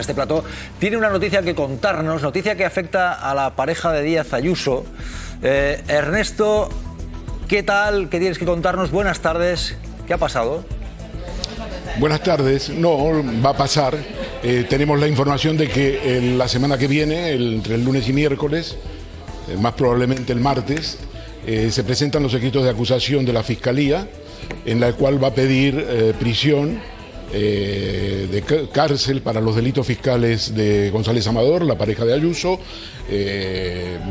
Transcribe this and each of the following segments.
En este plató tiene una noticia que contarnos, noticia que afecta a la pareja de Díaz Ayuso. Ernesto, ¿qué tal? ¿Qué tienes que contarnos? Buenas tardes. ¿Qué ha pasado? Buenas tardes. No, va a pasar. Tenemos la información de que en la semana que viene, entre el lunes y miércoles, más probablemente el martes, se presentan los escritos de acusación de la Fiscalía, en la cual va a pedir prisión de cárcel para los delitos fiscales de González Amador, la pareja de Ayuso.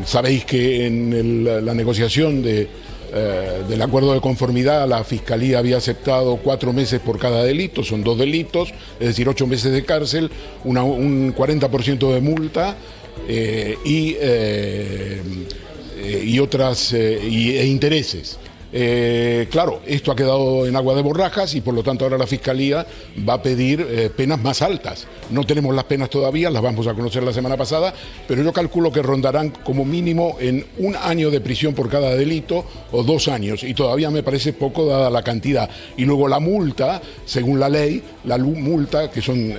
Sabéis que en la negociación del acuerdo de conformidad la Fiscalía había aceptado 4 meses por cada delito, son 2 delitos, es decir, 8 meses de cárcel, un 40% de multa y intereses. Claro, esto ha quedado en agua de borrajas y por lo tanto ahora la Fiscalía va a pedir penas más altas. No tenemos las penas todavía, las vamos a conocer la semana pasada, pero yo calculo que rondarán como mínimo en 1 año de prisión por cada delito o 2 años, y todavía me parece poco dada la cantidad. Y luego la multa, según la ley, la multa, que son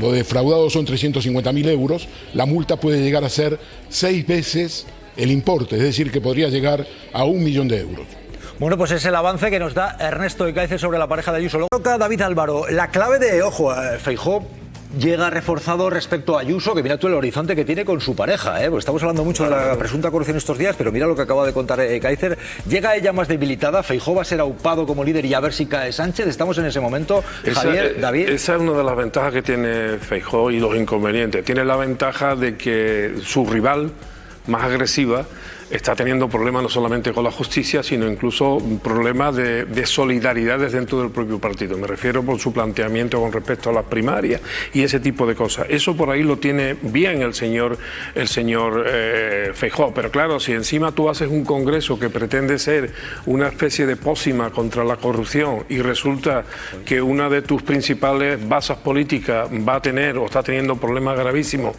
lo defraudado son 350.000 euros, la multa puede llegar a ser 6 veces el importe, es decir, que podría llegar a 1 millón de euros. Bueno, pues es el avance que nos da Ernesto Ekaizer sobre la pareja de Ayuso. Lo toca David Álvaro. La clave de, Feijóo llega reforzado respecto a Ayuso, que mira tú el horizonte que tiene con su pareja, porque estamos hablando mucho de la presunta corrupción estos días, pero mira lo que acaba de contar Ekaizer. Llega ella más debilitada, Feijóo va a ser aupado como líder y a ver si cae Sánchez. Estamos en ese momento. Javier, David. Esa es una de las ventajas que tiene Feijóo y los inconvenientes. Tiene la ventaja de que su rival más agresiva está teniendo problemas no solamente con la justicia, sino incluso problemas de solidaridades dentro del propio partido. Me refiero por su planteamiento con respecto a las primarias y ese tipo de cosas. Eso por ahí lo tiene bien el señor Feijóo. Pero claro, si encima tú haces un congreso que pretende ser una especie de pócima contra la corrupción y resulta que una de tus principales bases políticas va a tener o está teniendo problemas gravísimos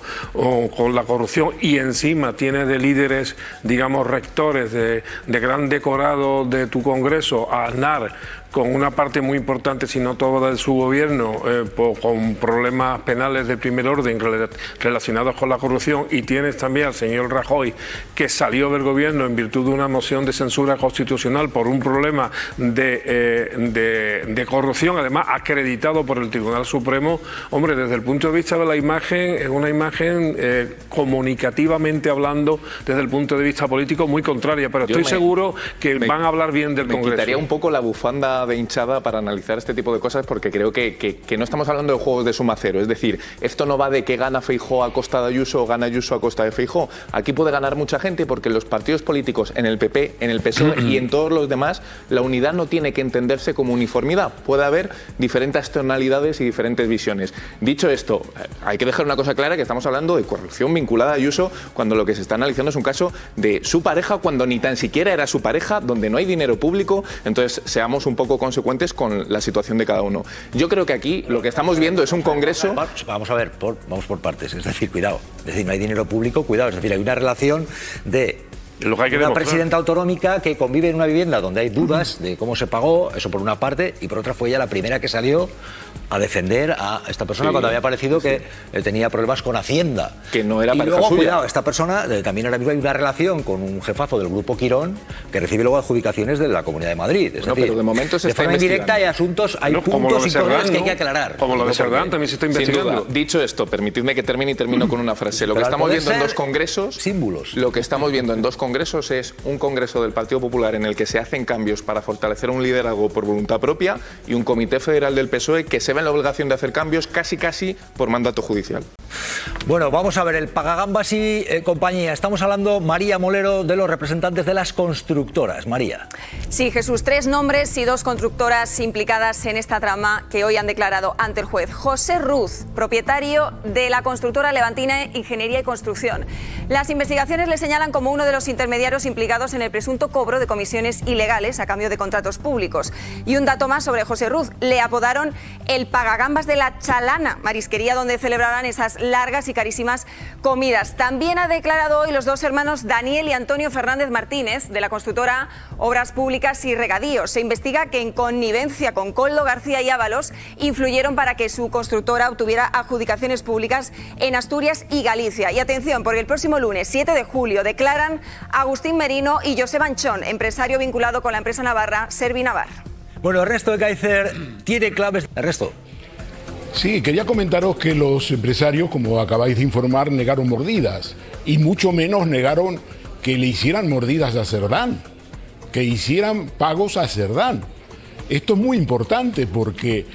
con la corrupción y encima tiene de líderes, digamos, rectores de gran decorado de tu Congreso, a Aznar, con una parte muy importante, si no toda de su gobierno, con problemas penales de primer orden relacionados con la corrupción, y tienes también al señor Rajoy, que salió del gobierno en virtud de una moción de censura constitucional por un problema de corrupción, además acreditado por el Tribunal Supremo. Hombre, desde el punto de vista de la imagen, es una imagen comunicativamente hablando, desde el punto de vista político, muy contraria, pero estoy seguro que van a hablar bien del Congreso. Me quitaría un poco la bufanda de hinchada para analizar este tipo de cosas, porque creo que no estamos hablando de juegos de suma cero. Es decir, esto no va de que gana Feijóo a costa de Ayuso o gana Ayuso a costa de Feijóo. Aquí puede ganar mucha gente porque los partidos políticos, en el PP, en el PSOE y en todos los demás, la unidad no tiene que entenderse como uniformidad. Puede haber diferentes tonalidades y diferentes visiones. Dicho esto, hay que dejar una cosa clara, que estamos hablando de corrupción vinculada a Ayuso, cuando lo que se está analizando es un caso de su pareja, cuando ni tan siquiera era su pareja, donde no hay dinero público. Entonces, seamos un poco consecuentes con la situación de cada uno. Yo creo que aquí lo que estamos viendo es un congreso... Vamos a ver, vamos por partes. Es decir, cuidado. Es decir, no hay dinero público, cuidado. Es decir, hay una relación de... una presidenta autonómica que convive en una vivienda donde hay dudas de cómo se pagó, eso por una parte, y por otra fue ella la primera que salió a defender a esta persona cuando había parecido que tenía problemas con Hacienda. Que no era y pareja luego, suya. cuidado, esta persona también ahora mismo hay una relación con un jefazo del Grupo Quirón que recibe luego adjudicaciones de la Comunidad de Madrid. Es decir, pero de momento se está forma indirecta hay asuntos, hay puntos y cosas que hay que aclarar. Como lo de Serdán también se está investigando. Dicho esto, permitidme que termine y termino con una frase. Lo que estamos viendo en 2 congresos... símbolos. Lo que estamos viendo en 2 congresos es un congreso del Partido Popular en el que se hacen cambios para fortalecer un liderazgo por voluntad propia, y un comité federal del PSOE que se ve en la obligación de hacer cambios casi por mandato judicial. Bueno, vamos a ver, el Pagagambas y compañía. Estamos hablando, María Molero, de los representantes de las constructoras. María. Sí, Jesús, 3 nombres y 2 constructoras implicadas en esta trama que hoy han declarado ante el juez. José Ruz, propietario de la constructora levantina Ingeniería y Construcción. Las investigaciones le señalan como uno de los intermediarios implicados en el presunto cobro de comisiones ilegales a cambio de contratos públicos. Y un dato más sobre José Ruz. Le apodaron el Pagagambas de la Chalana, marisquería donde celebraban esas largas largas y carísimas comidas. También ha declarado hoy los dos hermanos Daniel y Antonio Fernández Martínez, de la constructora Obras Públicas y Regadíos. Se investiga que en connivencia con Koldo García y Ábalos influyeron para que su constructora obtuviera adjudicaciones públicas en Asturias y Galicia. Y atención, porque el próximo lunes 7 de julio declaran Agustín Merino y José Banchón, empresario vinculado con la empresa navarra Servinavar. Bueno, Ernesto Ekaizer tiene claves. Ernesto. Sí, quería comentaros que los empresarios, como acabáis de informar, negaron mordidas y mucho menos negaron que le hicieran mordidas a Cerdán, que hicieran pagos a Cerdán. Esto es muy importante porque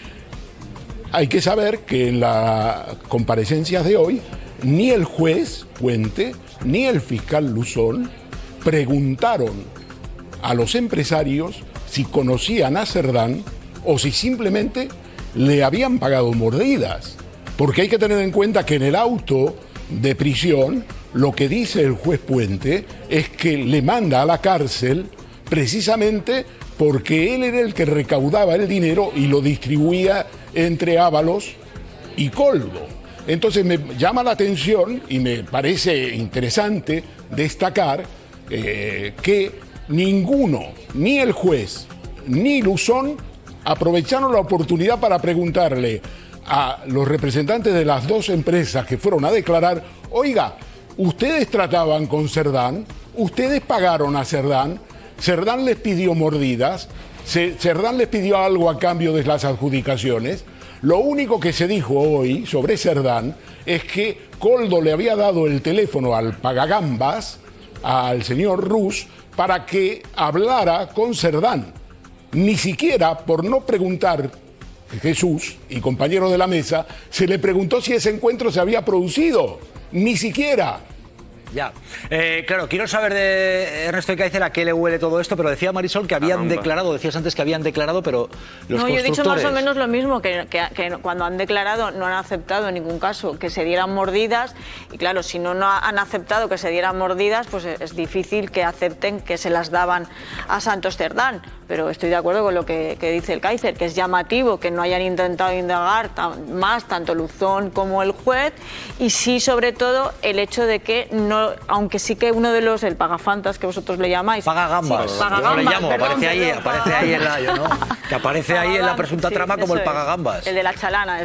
hay que saber que en las comparecencias de hoy ni el juez Puente ni el fiscal Luzón preguntaron a los empresarios si conocían a Cerdán o si simplemente le habían pagado mordidas. Porque hay que tener en cuenta que en el auto de prisión lo que dice el juez Puente es que le manda a la cárcel precisamente porque él era el que recaudaba el dinero y lo distribuía entre Ábalos y Koldo. Entonces me llama la atención y me parece interesante destacar que ninguno, ni el juez ni Luzón, aprovecharon la oportunidad para preguntarle a los representantes de las dos empresas que fueron a declarar: oiga, ¿ustedes trataban con Cerdán? ¿Ustedes pagaron a Cerdán? ¿Cerdán les pidió mordidas? ¿Cerdán les pidió algo a cambio de las adjudicaciones? Lo único que se dijo hoy sobre Cerdán es que Koldo le había dado el teléfono al pagagambas, al señor Rus, para que hablara con Cerdán. Ni siquiera, por no preguntar, Jesús y compañeros de la mesa, se le preguntó si ese encuentro se había producido. Ni siquiera. Ya. Claro, quiero saber de Ernesto Ekaizer a qué le huele todo esto, pero decía Marisol que habían declarado, decías antes que habían declarado, pero los No, yo he dicho constructores... más o menos lo mismo, que cuando han declarado no han aceptado en ningún caso que se dieran mordidas, y claro, si no han aceptado que se dieran mordidas, pues es difícil que acepten que se las daban a Santos Cerdán. Pero estoy de acuerdo con lo que dice el Ekaizer, que es llamativo que no hayan intentado indagar más tanto Luzón como el juez, y sí, sobre todo, el hecho de que no, aunque sí que uno de los, el pagafantas que vosotros le llamáis, Pagagambas, sí, yo le llamo, perdón, aparece ahí en la, ¿no? Que aparece ahí en la presunta sí, trama como el eso es, pagagambas. el de la chalana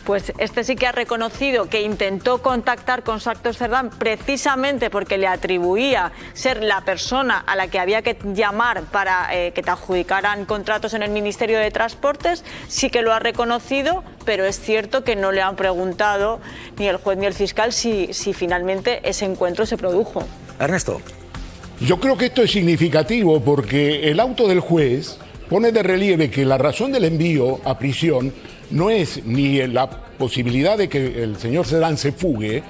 pues este sí que ha reconocido que intentó contactar con Santos Cerdán precisamente porque le atribuía ser la persona a la que había que llamar para que te adjudicaran contratos en el Ministerio de Transportes. Sí que lo ha reconocido, pero es cierto que no le han preguntado ni el juez ni el fiscal si finalmente ese encuentro se produjo. Ernesto. Yo creo que esto es significativo porque el auto del juez pone de relieve que la razón del envío a prisión no es ni la posibilidad de que el señor Cerdán se fugue,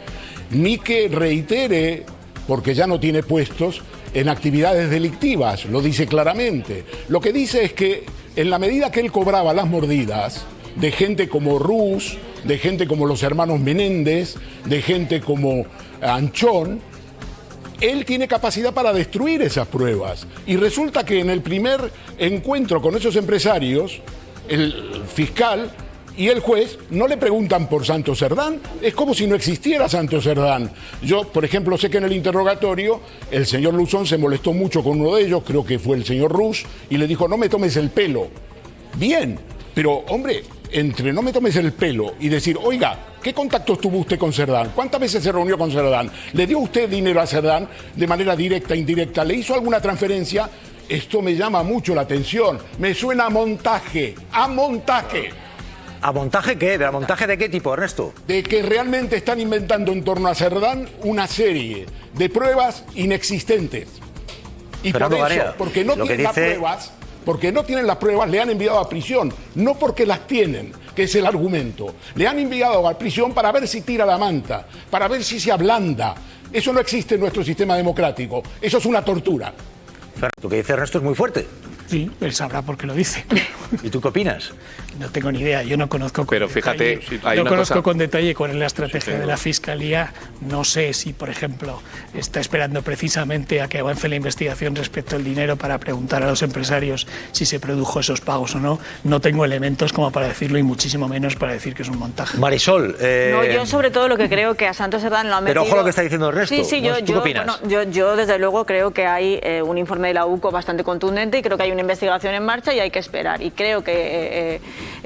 ni que reitere, porque ya no tiene puestos, en actividades delictivas, lo dice claramente. Lo que dice es que en la medida que él cobraba las mordidas de gente como Rus, de gente como los hermanos Menéndez, de gente como Anchón, él tiene capacidad para destruir esas pruebas. Y resulta que en el primer encuentro con esos empresarios, el fiscal y el juez no le preguntan por Santos Cerdán. Es como si no existiera Santos Cerdán. Yo, por ejemplo, sé que en el interrogatorio el señor Luzón se molestó mucho con uno de ellos, creo que fue el señor Rus, y le dijo: no me tomes el pelo. Bien, pero hombre, entre no me tomes el pelo y decir: oiga, ¿qué contactos tuvo usted con Cerdán? ¿Cuántas veces se reunió con Cerdán? ¿Le dio usted dinero a Cerdán de manera directa, indirecta? ¿Le hizo alguna transferencia? Esto me llama mucho la atención. Me suena a montaje, a montaje. ¿A montaje qué? ¿De montaje de qué tipo, Ernesto? De que realmente están inventando en torno a Cerdán una serie de pruebas inexistentes. Y Fernando por eso, Garea, porque no tienen las pruebas, porque no tienen las pruebas, le han enviado a prisión. No porque las tienen, que es el argumento. Le han enviado a prisión para ver si tira la manta, para ver si se ablanda. Eso no existe en nuestro sistema democrático. Eso es una tortura. Lo que dice Ernesto es muy fuerte. Sí, él sabrá por qué lo dice. ¿Y tú qué opinas? No tengo ni idea, yo no conozco con Pero fíjate, detalle, hay no una conozco cosa- con detalle cuál es la estrategia de la Fiscalía. No sé si, por ejemplo, está esperando precisamente a que avance la investigación respecto al dinero para preguntar a los empresarios si se produjo esos pagos o no. No tengo elementos como para decirlo y muchísimo menos para decir que es un montaje. Marisol. No, yo sobre todo lo que creo que a Santos Cerdán lo ha metido... Pero ojo lo que está diciendo Ernesto. Sí, ¿No? ¿Tú qué opinas? Bueno, yo desde luego creo que hay un informe de la UCO bastante contundente y creo que hay una investigación en marcha y hay que esperar. Y creo que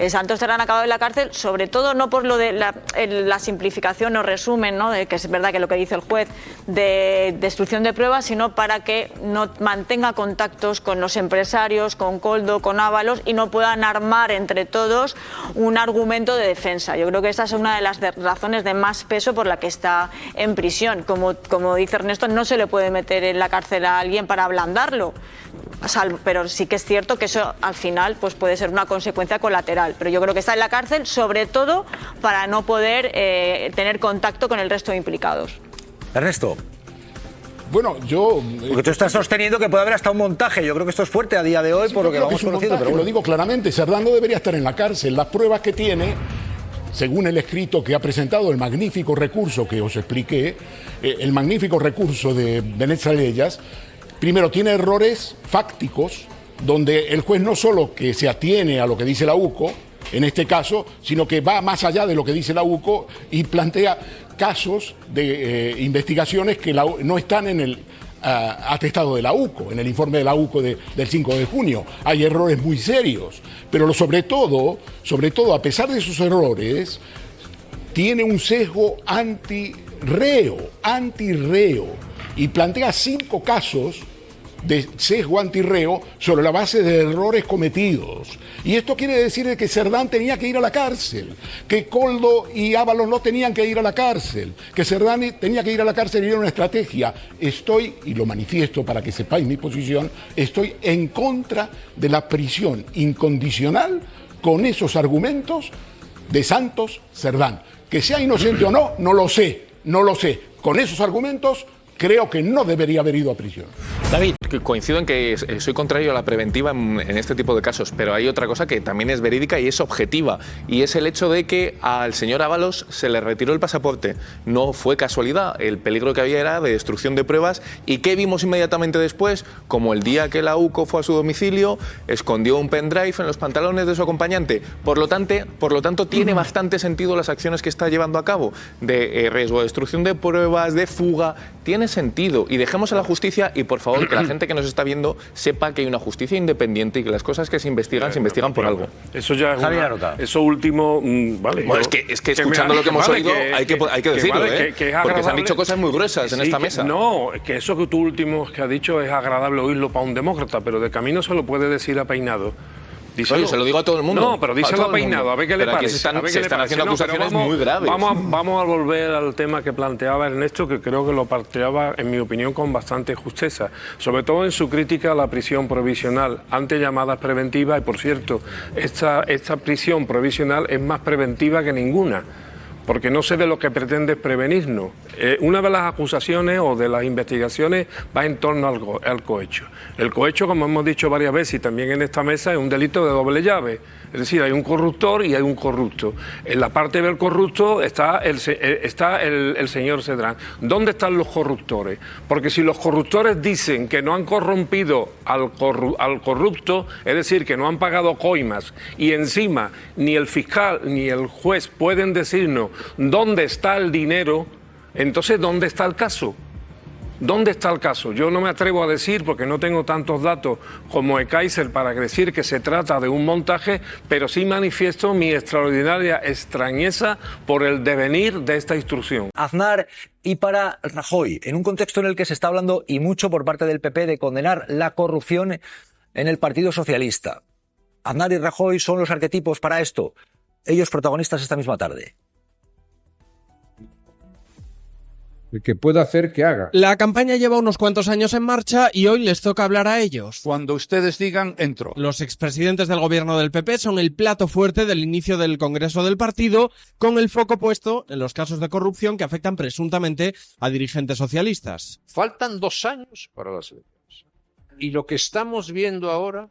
Santos Cerdán ha acabado en la cárcel, sobre todo no por lo de la simplificación o resumen, ¿no? De que es verdad que lo que dice el juez de destrucción de pruebas, sino para que no mantenga contactos con los empresarios, con Koldo, con Ábalos y no puedan armar entre todos un argumento de defensa. Yo creo que esa es una de las razones de más peso por la que está en prisión. Como dice Ernesto, no se le puede meter en la cárcel a alguien para ablandarlo. Pero sí que es cierto que eso al final pues puede ser una consecuencia colateral. Pero yo creo que está en la cárcel sobre todo para no poder tener contacto con el resto de implicados. Ernesto. Bueno, yo... Porque tú estás sosteniendo que puede haber hasta un montaje. Yo creo que esto es fuerte a día de hoy, Sí, por lo yo que creo vamos es un conociendo. montaje, Pero bueno. lo digo claramente, Cerdán no debería estar en la cárcel. Las pruebas que tiene, según el escrito que ha presentado, el magnífico recurso que os expliqué, el magnífico recurso de Benet Salellas, primero tiene errores fácticos, donde el juez no solo que se atiene a lo que dice la UCO, en este caso, sino que va más allá de lo que dice la UCO y plantea casos de investigaciones que no están en el atestado de la UCO, en el informe de la UCO del 5 de junio. Hay errores muy serios, pero sobre todo, a pesar de esos errores, tiene un sesgo antirreo, y plantea 5 casos de sesgo antirreo sobre la base de errores cometidos. Y esto quiere decir que Cerdán tenía que ir a la cárcel, que Koldo y Ábalos no tenían que ir a la cárcel, que Cerdán tenía que ir a la cárcel y era una estrategia. Estoy, y lo manifiesto para que sepáis mi posición, estoy en contra de la prisión incondicional con esos argumentos de Santos Cerdán. Que sea inocente o no, no lo sé. Con esos argumentos creo que no debería haber ido a prisión. David. Coincido en que soy contrario a la preventiva en este tipo de casos, pero hay otra cosa que también es verídica y es objetiva, y es el hecho de que al señor Ábalos se le retiró el pasaporte. No fue casualidad, el peligro que había era de destrucción de pruebas. ¿Y qué vimos inmediatamente después? Como el día que la UCO fue a su domicilio, escondió un pendrive en los pantalones de su acompañante. Por lo tanto, tiene bastante sentido las acciones que está llevando a cabo, de riesgo de destrucción de pruebas, de fuga. Tiene sentido, y dejemos a la justicia, y por favor que la gente que nos está viendo sepa que hay una justicia independiente y que las cosas que se investigan por algo. Eso ya es Javier Aroca. eso último, vale. Bueno, es que escuchando lo que hemos oído hay que decirlo, vale, que es porque se han agradable. dicho cosas muy gruesas en Sí, esta mesa. No, que eso que tú último que has dicho es agradable oírlo para un demócrata, pero de camino se lo puede decir a Peinado. Díselo. Oye, se lo digo a todo el mundo. No, pero díselo a Peinado, a ver qué le Pero aquí parece. se están haciendo acusaciones muy graves. Vamos a volver al tema que planteaba Ernesto, que creo que lo planteaba, en mi opinión, con bastante justeza. Sobre todo en su crítica a la prisión provisional, antes llamadas preventivas. Y, por cierto, esta prisión provisional es más preventiva que ninguna, porque no sé de lo que pretende prevenirnos. Una de las acusaciones o de las investigaciones va en torno al cohecho. El cohecho, como hemos dicho varias veces y también en esta mesa, es un delito de doble llave. Es decir, hay un corruptor y hay un corrupto. En la parte del corrupto está el señor Cerdán. ¿Dónde están los corruptores? Porque si los corruptores dicen que no han corrompido al corrupto, es decir, que no han pagado coimas, y encima ni el fiscal ni el juez pueden decirnos dónde está el dinero, entonces ¿dónde está el caso? ¿Dónde está el caso? Yo no me atrevo a decir, porque no tengo tantos datos como Ekaizer para decir que se trata de un montaje, pero sí manifiesto mi extraordinaria extrañeza por el devenir de esta instrucción. Aznar y para Rajoy, en un contexto en el que se está hablando y mucho por parte del PP de condenar la corrupción en el Partido Socialista. Aznar y Rajoy son los arquetipos para esto. Ellos protagonistas esta misma tarde. El que pueda hacer, que haga. La campaña lleva unos cuantos años en marcha y hoy les toca hablar a ellos. Cuando ustedes digan, entro. Los expresidentes del gobierno del PP son el plato fuerte del inicio del Congreso del partido, con el foco puesto en los casos de corrupción que afectan presuntamente a dirigentes socialistas. Faltan 2 años para las elecciones. Y lo que estamos viendo ahora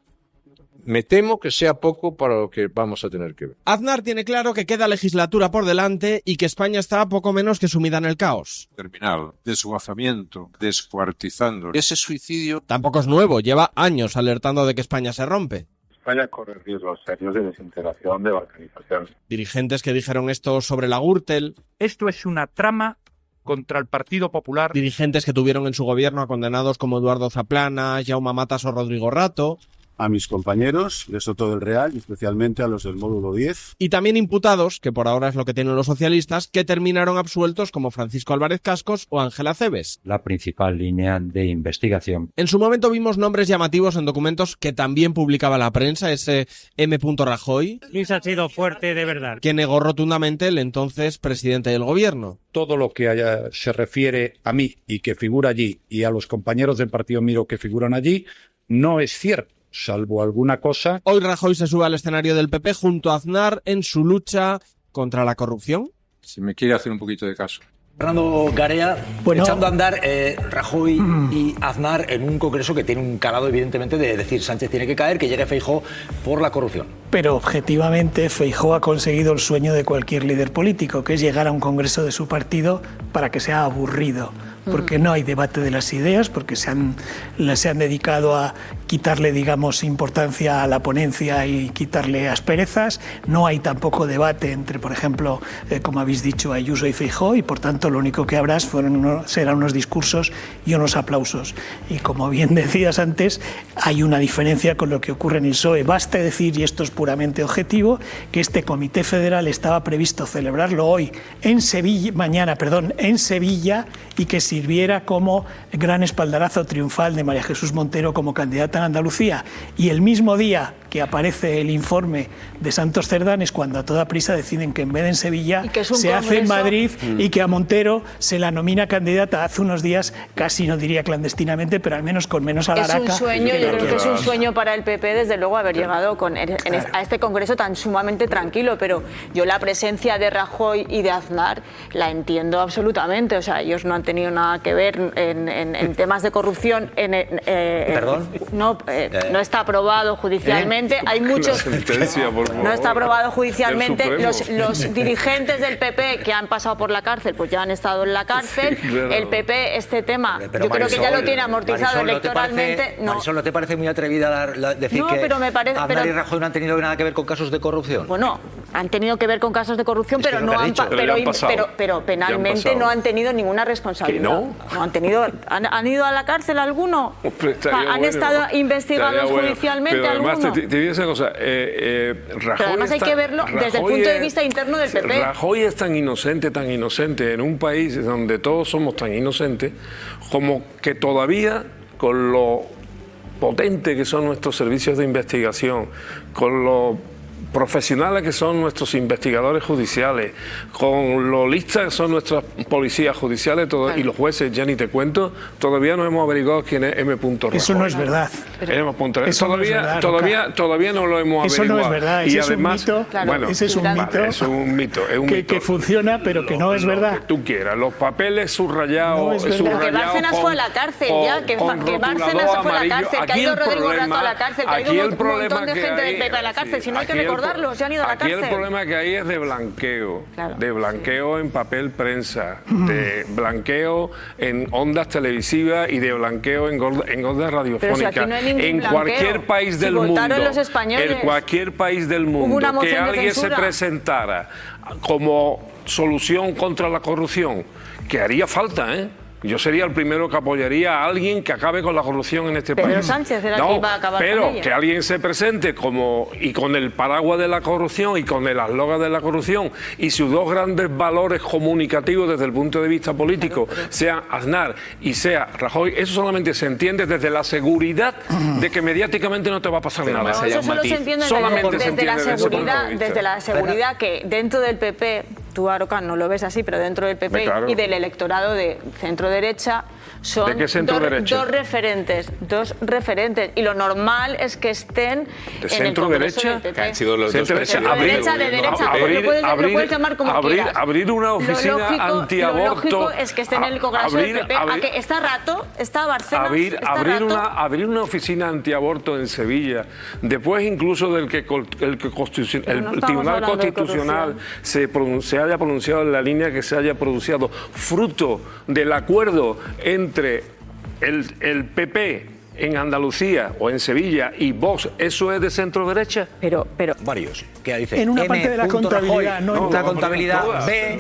Me temo que sea poco para lo que vamos a tener que ver. Aznar tiene claro que queda legislatura por delante y que España está poco menos que sumida en el caos. Terminal, desguazamiento, descuartizando. Ese suicidio Tampoco es nuevo, lleva años alertando de que España se rompe. España corre riesgos serios de desintegración, de balcanización. Dirigentes que dijeron esto sobre la Gürtel. Esto es una trama contra el Partido Popular. Dirigentes que tuvieron en su gobierno a condenados como Eduardo Zaplana, Jaume Matas o Rodrigo Rato. A mis compañeros de Soto del Real y especialmente a los del módulo 10. Y también imputados, que por ahora es lo que tienen los socialistas, que terminaron absueltos como Francisco Álvarez Cascos o Ángela Cebes. La principal línea de investigación. En su momento vimos nombres llamativos en documentos que también publicaba la prensa, ese M. Rajoy. Luis ha sido fuerte de verdad. Que negó rotundamente el entonces presidente del gobierno. Todo lo que se refiere a mí y que figura allí y a los compañeros del partido mío que figuran allí no es cierto. Salvo alguna cosa. Hoy Rajoy se sube al escenario del PP junto a Aznar en su lucha contra la corrupción. Si me quiere hacer un poquito de caso. Fernando Garea, echando a andar Rajoy y Aznar en un congreso que tiene un calado evidentemente de decir Sánchez tiene que caer, que llegue Feijóo por la corrupción. Pero objetivamente Feijóo ha conseguido el sueño de cualquier líder político, que es llegar a un congreso de su partido para que sea aburrido. Porque no hay debate de las ideas, porque se han dedicado a quitarle, digamos, importancia a la ponencia y quitarle asperezas. No hay tampoco debate entre, por ejemplo, como habéis dicho, Ayuso y Feijóo, y por tanto lo único que habrá serán unos discursos y unos aplausos. Y como bien decías antes, hay una diferencia con lo que ocurre en el PSOE. Basta decir, y esto es puramente objetivo, que este Comité Federal estaba previsto celebrarlo hoy en Sevilla, en Sevilla, y que sirviera como gran espaldarazo triunfal de María Jesús Montero como candidata en Andalucía. Y el mismo día que aparece el informe de Santos Cerdán es cuando a toda prisa deciden que en vez de en Sevilla se hace en Madrid y que a Montero se la nomina candidata hace unos días, casi no diría clandestinamente, pero al menos con menos alaraca. Es un sueño, yo creo que es un sueño para el PP desde luego haber llegado a este congreso tan sumamente tranquilo, pero yo la presencia de Rajoy y de Aznar la entiendo absolutamente, o sea, ellos no han tenido nada que ver en temas de corrupción. ¿Perdón? No está aprobado judicialmente. Hay muchos. No está aprobado judicialmente. Los dirigentes del PP que han pasado por la cárcel, pues ya han estado en la cárcel. Sí, claro. El PP, este tema, yo creo que ya lo tiene amortizado electoralmente. Marisol, ¿no te parece muy atrevida decir que Aznar y Rajoy no han tenido nada que ver con casos de corrupción? Bueno, han tenido que ver con casos de corrupción, pero no pero penalmente no han tenido ninguna responsabilidad. ¿No? No han tenido. ¿Han ido a la cárcel alguno? ¿Han estado investigados judicialmente pero además, alguno? Te digo esa cosa. Rajoy pero además hay que verlo desde el punto de vista interno del PP. Rajoy es tan inocente en un país donde todos somos tan inocentes, como que todavía con lo potente que son nuestros servicios de investigación, con lo profesionales que son nuestros investigadores judiciales, con lo listas que son nuestras policías judiciales y los jueces, ya ni te cuento, todavía no hemos averiguado quién es M. Rajoy. Eso no es verdad. Todavía no lo hemos averiguado. Eso no es verdad. Y además, es un mito, bueno, ese es un mito, que funciona, pero que no es verdad. Que tú quieras, los papeles subrayados. Que Bárcenas fue a la cárcel, que Bárcenas fue a la cárcel, que ha ido Rodrigo Rato a la cárcel, que ha ido un montón de gente del PP a la cárcel, si no hay que recordar. Se han ido a la cárcel. Aquí el problema que hay es de blanqueo, de blanqueo en papel prensa, de blanqueo en ondas televisivas y de blanqueo en ondas radiofónicas. Pero si aquí no hay ningún en blanqueo. Cualquier país del mundo, los españoles. en cualquier país del mundo, que alguien se presentara como solución contra la corrupción, que haría falta, Yo sería el primero que apoyaría a alguien que acabe con la corrupción en este país. Pedro Sánchez era quien iba a acabar pero con ella. Que alguien se presente y con el paraguas de la corrupción y con el eslogan de la corrupción y sus dos grandes valores comunicativos desde el punto de vista político, sea Aznar y sea Rajoy, eso solamente se entiende desde la seguridad de que mediáticamente no te va a pasar nada. Eso solo se entiende desde la seguridad que dentro del PP tú, Aroca, no lo ves así, pero dentro del PP Claro. y del electorado de centro-derecha son ¿De qué centro-derecha? dos referentes. Y lo normal es que estén ¿De en el Congreso centro-derecha? del PP. Que han sido los dos Centro-derecha. presidentes. De derecha, lo puedes llamar como quieras. Abrir una oficina Lo antiaborto. lógico es que esté en el Congreso del PP. ¿A que está rato? ¿Está Bárcenas? Abrir una oficina antiaborto en Sevilla, después incluso del que el Tribunal Constitucional se haya pronunciado en la línea que se haya producido, fruto del acuerdo entre el PP en Andalucía o en Sevilla y Vox, ¿eso es de centro derecha? Pero varios que dicen En una parte de la contabilidad, Rajoy, no en una todas. contabilidad Todas. B,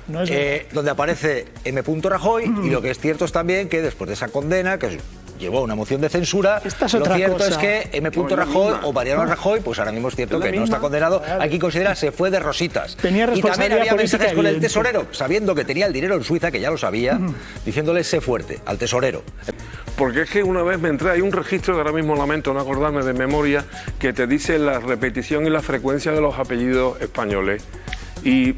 No es verdad. donde aparece M. Rajoy, y lo que es cierto es también que después de esa condena, que llevó a una moción de censura, Esta es lo otra cierto cosa. es que M. No, es la Rajoy misma. o Mariano Rajoy, pues ahora mismo es cierto Es la que no está misma. condenado. Claro. Aquí considera se fue de rositas. Tenía Y también responsabilidad había mensajes política con el evidente. tesorero, sabiendo que tenía el dinero en Suiza, que ya lo sabía, diciéndole sé fuerte al tesorero. Porque es que una vez me entré, hay un registro que ahora mismo lamento no acordarme de memoria, que te dice la repetición y la frecuencia de los apellidos españoles. Y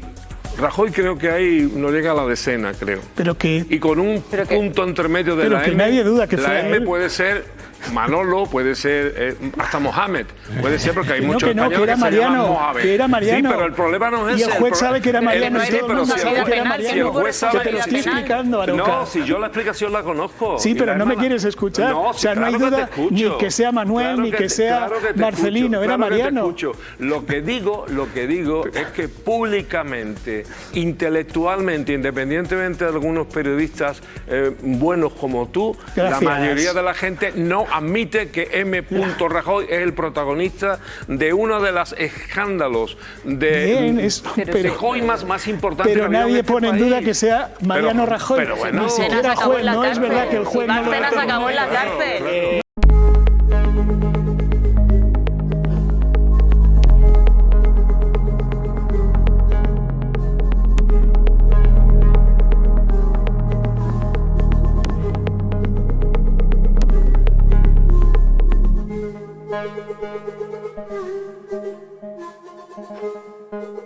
Rajoy creo que ahí no llega a la decena, creo. Pero que Y con un punto intermedio de pero la que M, nadie duda que la fue M él. puede ser Manolo, puede ser hasta Mohamed, puede ser porque hay Que no, muchos que no, españoles que era se llaman Mariano, Mohamed. que era Mariano. Sí, pero el problema no es Y el ese. juez sabe que era Mariano, Sí, todo el pero mundo si sabe el que era juez- Mariano. si el juez sabe Que te lo estoy explicando, Aroca. No, si yo la explicación la conozco. Sí, Y pero la no me hermana- quieres escuchar. No, O sea, no hay claro que duda te escucho. ni que sea Manuel, Claro ni que sea claro que te Marcelino, escucho, era claro que te Mariano. escucho. Lo que digo es que públicamente, intelectualmente, independientemente de algunos periodistas buenos como tú, Gracias. la mayoría de la gente no admite que M. Rajoy es el protagonista de uno de los escándalos Bien, de pero- Rajoy más importante que Pero ha habido nadie este pone en país. duda que sea Mariano Pero- Rajoy. pero bueno. Ni siquiera Bárcenas acabó juez, en la no es cárcel. verdad que el juez no lo Bárcenas acabó en la determinó. cárcel. Thank you.